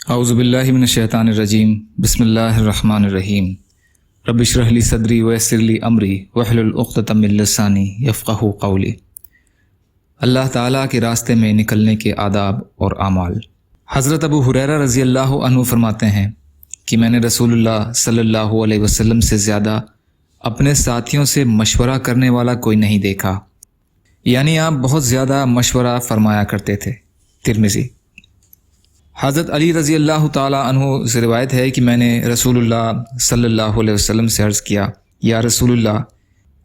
اعوذ باللہ من الشیطان الرجیم بسم اللہ الرحمن الرحیم رب اشرح لی صدری ویسر لی امری واحلل عقدۃ من لسانی یفقہوا قولی۔ اللہ تعالیٰ کے راستے میں نکلنے کے آداب اور اعمال۔ حضرت ابو ہریرہ رضی اللہ عنہ فرماتے ہیں کہ میں نے رسول اللہ صلی اللہ علیہ وسلم سے زیادہ اپنے ساتھیوں سے مشورہ کرنے والا کوئی نہیں دیکھا، یعنی آپ بہت زیادہ مشورہ فرمایا کرتے تھے۔ ترمذی۔ حضرت علی رضی اللہ تعالیٰ عنہ سے روایت ہے کہ میں نے رسول اللہ صلی اللہ علیہ وسلم سے عرض کیا، یا رسول اللہ،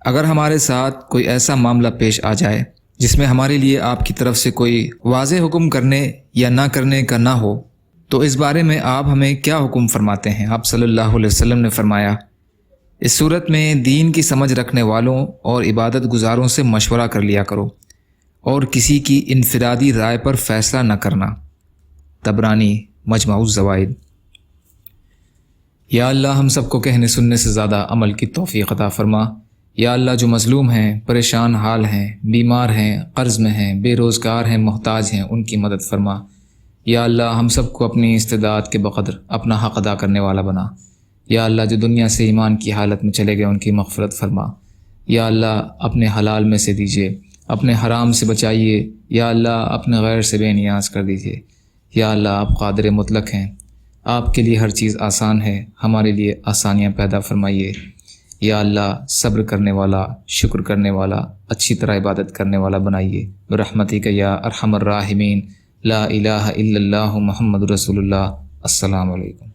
اگر ہمارے ساتھ کوئی ایسا معاملہ پیش آ جائے جس میں ہمارے لیے آپ کی طرف سے کوئی واضح حکم کرنے یا نہ کرنے کا نہ ہو تو اس بارے میں آپ ہمیں کیا حکم فرماتے ہیں؟ آپ صلی اللہ علیہ وسلم نے فرمایا، اس صورت میں دین کی سمجھ رکھنے والوں اور عبادت گزاروں سے مشورہ کر لیا کرو اور کسی کی انفرادی رائے پر فیصلہ نہ کرنا۔ طبرانی مجمع الزوائد۔ یا اللہ ہم سب کو کہنے سننے سے زیادہ عمل کی توفیق عطا فرما۔ یا اللہ جو مظلوم ہیں، پریشان حال ہیں، بیمار ہیں، قرض میں ہیں، بے روزگار ہیں، محتاج ہیں، ان کی مدد فرما۔ یا اللہ ہم سب کو اپنی استعداد کے بقدر اپنا حق ادا کرنے والا بنا۔ یا اللہ جو دنیا سے ایمان کی حالت میں چلے گئے ان کی مغفرت فرما۔ یا اللہ اپنے حلال میں سے دیجیے، اپنے حرام سے بچائیے۔ یا اللہ اپنے غیر سے بے نیاز کر دیجیے۔ یا اللہ آپ قادر مطلق ہیں، آپ کے لیے ہر چیز آسان ہے، ہمارے لیے آسانیاں پیدا فرمائیے۔ یا اللہ صبر کرنے والا، شکر کرنے والا، اچھی طرح عبادت کرنے والا بنائیے برحمتک یا ارحم الراحمین۔ لا الہ الا اللہ محمد رسول اللہ۔ السلام علیکم۔